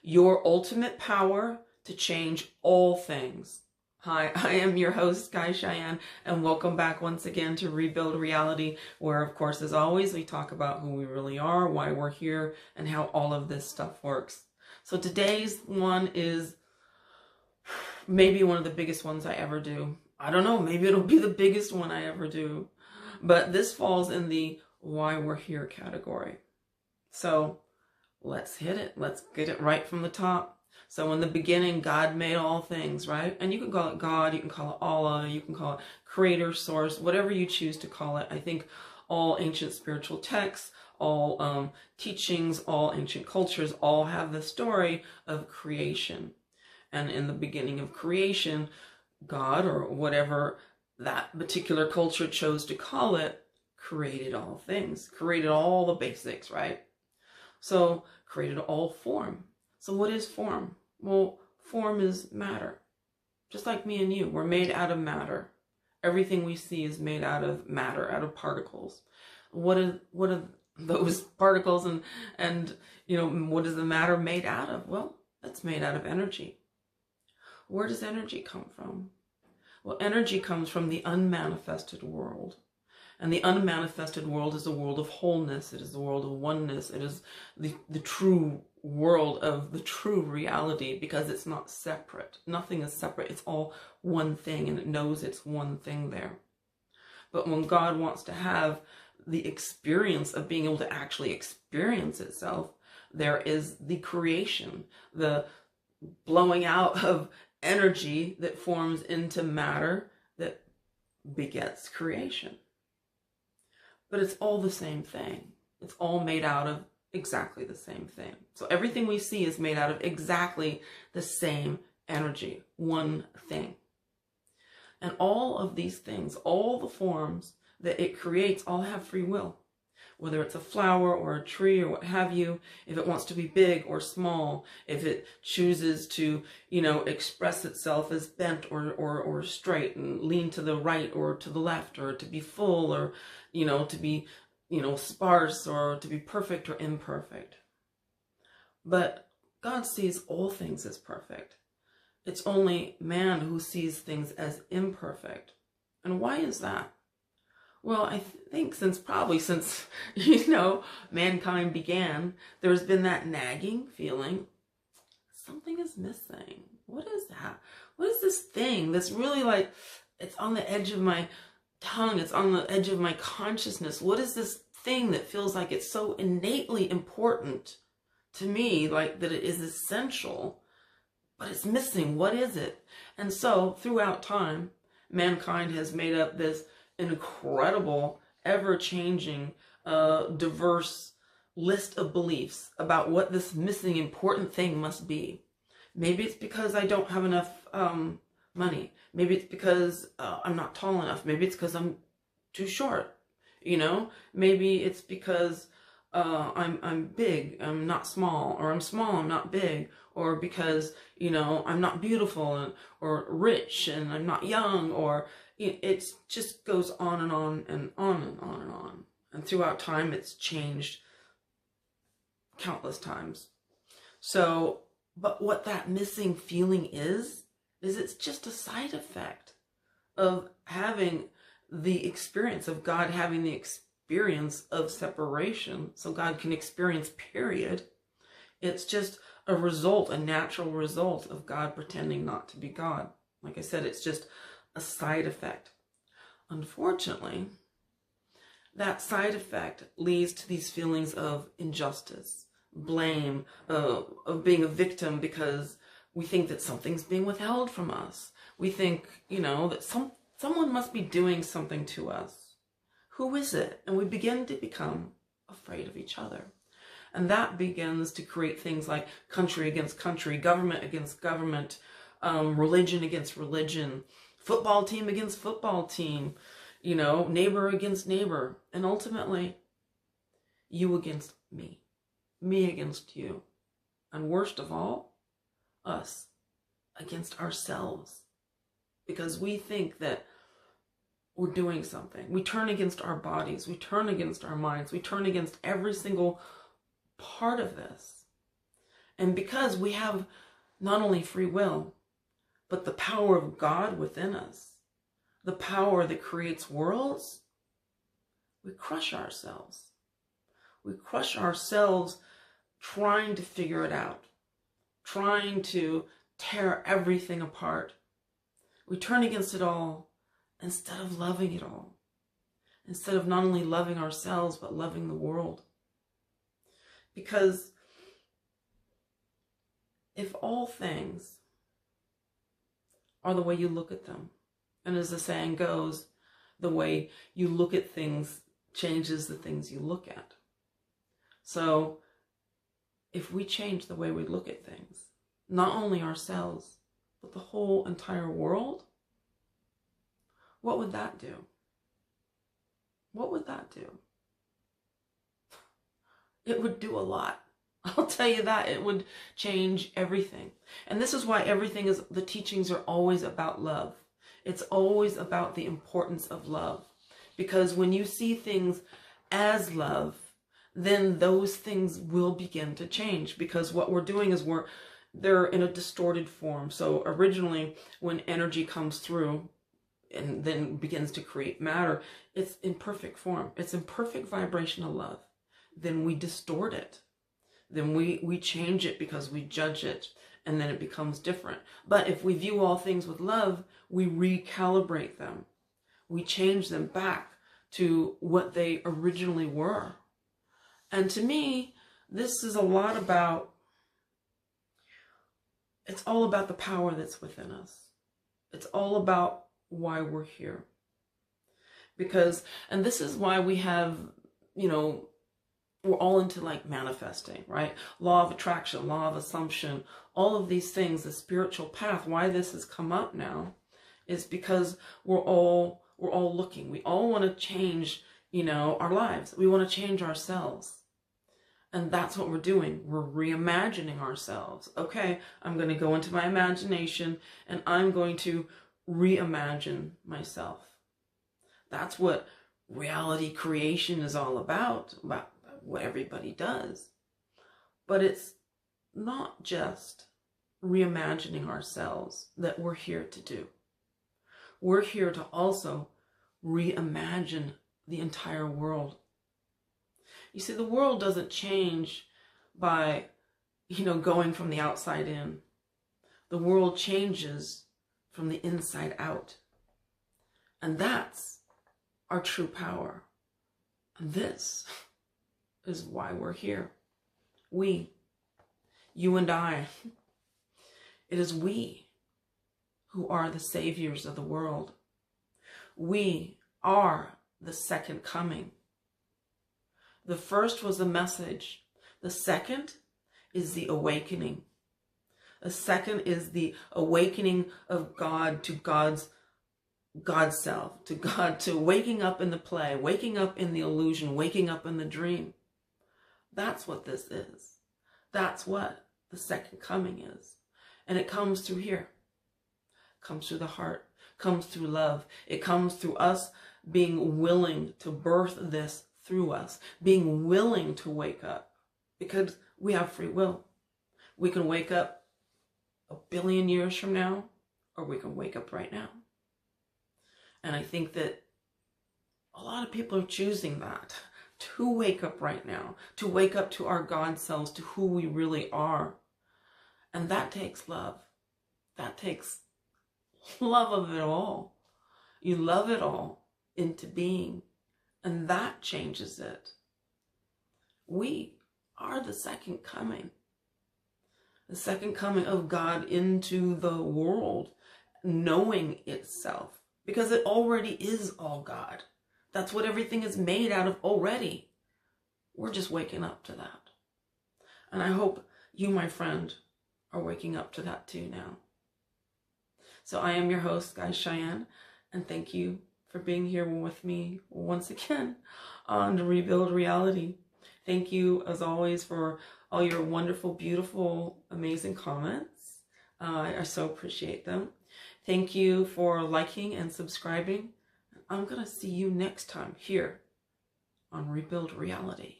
your ultimate power to change all things. Hi, I am your host, Guy Cheyenne, and welcome back once again to Rebuild Reality, where, of course, as always, we talk about who we really are, why we're here, and how all of this stuff works. So today's one is maybe one of the biggest ones I ever do. I don't know, maybe it'll be the biggest one I ever do. But this falls in the why we're here category. So let's hit it. Let's get it right from the top. So in the beginning, God made all things, right? And you can call it God, you can call it Allah, you can call it creator, source, whatever you choose to call it. I think all ancient spiritual texts, all teachings, all ancient cultures all have the story of creation. And in the beginning of creation, God, or whatever that particular culture chose to call it, created all things, created all the basics, right? So created all form. So what is form? Well, form is matter. Just like me and you, we're made out of matter. Everything we see is made out of matter, out of particles. What are those particles and what is the matter made out of? Well, it's made out of energy. Where does energy come from? Well, energy comes from the unmanifested world. And the unmanifested world is a world of wholeness. It is the world of oneness. It is the true world of the true reality, because it's not separate. Nothing is separate. It's all one thing, and it knows it's one thing there. But when God wants to have the experience of being able to actually experience itself, there is the creation, the blowing out of energy that forms into matter that begets creation. But it's all the same thing. It's all made out of exactly the same thing. So everything we see is made out of exactly the same energy, one thing. And all of these things, all the forms that it creates, all have free will. Whether it's a flower or a tree or what have you, if it wants to be big or small, if it chooses to, express itself as bent or straight and lean to the right or to the left, or to be full, or, to be, sparse, or to be perfect or imperfect. But God sees all things as perfect. It's only man who sees things as imperfect. And why is that? Well, I think since mankind began, there's been that nagging feeling, something is missing. What is that? What is this thing that's really like, it's on the edge of my tongue, it's on the edge of my consciousness. What is this thing that feels like it's so innately important to me, like that it is essential, but it's missing? What is it? And so throughout time, mankind has made up this incredible, ever-changing, diverse list of beliefs about what this missing important thing must be. Maybe it's because I don't have enough money. Maybe it's because I'm not tall enough. Maybe it's because I'm too short. Maybe it's because I'm big, I'm not small, or I'm small, I'm not big, or because I'm not beautiful or rich and I'm not young, or it just goes on and on and on and on and on. And throughout time, it's changed countless times. So, but what that missing feeling is it's just a side effect of having the experience of God, having the experience of separation, so God can experience, period. It's just a result, a natural result of God pretending not to be God. Like I said, it's just a side effect. Unfortunately, that side effect leads to these feelings of injustice, blame, of being a victim because we think that something's being withheld from us. We think, that someone must be doing something to us. Who is it? And we begin to become afraid of each other. And that begins to create things like country against country, government against government, religion against religion, football team against football team, neighbor against neighbor, and ultimately you against me against you, and worst of all, us against ourselves, because we think that we're doing something. We turn against our bodies, we turn against our minds, we turn against every single part of this. And because we have not only free will, but the power of God within us, the power that creates worlds, we crush ourselves. We crush ourselves trying to figure it out, trying to tear everything apart. We turn against it all instead of loving it all. Instead of not only loving ourselves, but loving the world. Because if all things are the way you look at them, and as the saying goes, the way you look at things changes the things you look at. So if we change the way we look at things, not only ourselves, but the whole entire world, what would that do? What would that do? It would do a lot. I'll tell you that. It would change everything. And this is why the teachings are always about love. It's always about the importance of love. Because when you see things as love, then those things will begin to change. Because what we're doing is they're in a distorted form. So originally, when energy comes through and then begins to create matter, it's in perfect form. It's in perfect vibrational love. Then we distort it. Then we change it because we judge it, and then it becomes different. But if we view all things with love, we recalibrate them. We change them back to what they originally were. And to me, this is a lot about, it's all about the power that's within us. It's all about why we're here. Because, and this is why we have, we're all into like manifesting, right? Law of attraction, law of assumption, all of these things, the spiritual path. Why this has come up now is because we're all looking. We all want to change, our lives. We want to change ourselves. And that's what we're doing. We're reimagining ourselves. Okay, I'm going to go into my imagination and I'm going to reimagine myself. That's what reality creation is all about what everybody does. But it's not just reimagining ourselves that we're here to do. We're here to also reimagine the entire world. You see, the world doesn't change by, going from the outside in. The world changes from the inside out. And that's our true power. And this is why we're here. We, you and I, it is we who are the saviors of the world. We are the second coming. The first was the message. The second is the awakening. The second is the awakening of God to God's self, to God, to waking up in the play, waking up in the illusion, waking up in the dream. That's what this is. That's what the second coming is. And it comes through here. It comes through the heart. It comes through love. It comes through us being willing to birth this through us, being willing to wake up, because we have free will. We can wake up 1 billion years from now, or we can wake up right now. And I think that a lot of people are choosing that, to wake up right now, to wake up to our God selves, to who we really are. And that takes love. That takes love of it all. You love it all into being. And that changes it. We are the second coming. The second coming of God into the world, knowing itself. Because it already is all God. That's what everything is made out of already. We're just waking up to that. And I hope you, my friend, are waking up to that too now. So I am your host, Guy Cheyenne, and thank you for being here with me once again on the Rebuild Reality. Thank you, as always, for all your wonderful, beautiful, amazing comments. I so appreciate them. Thank you for liking and subscribing. I'm going to see you next time here on Rebuild Reality.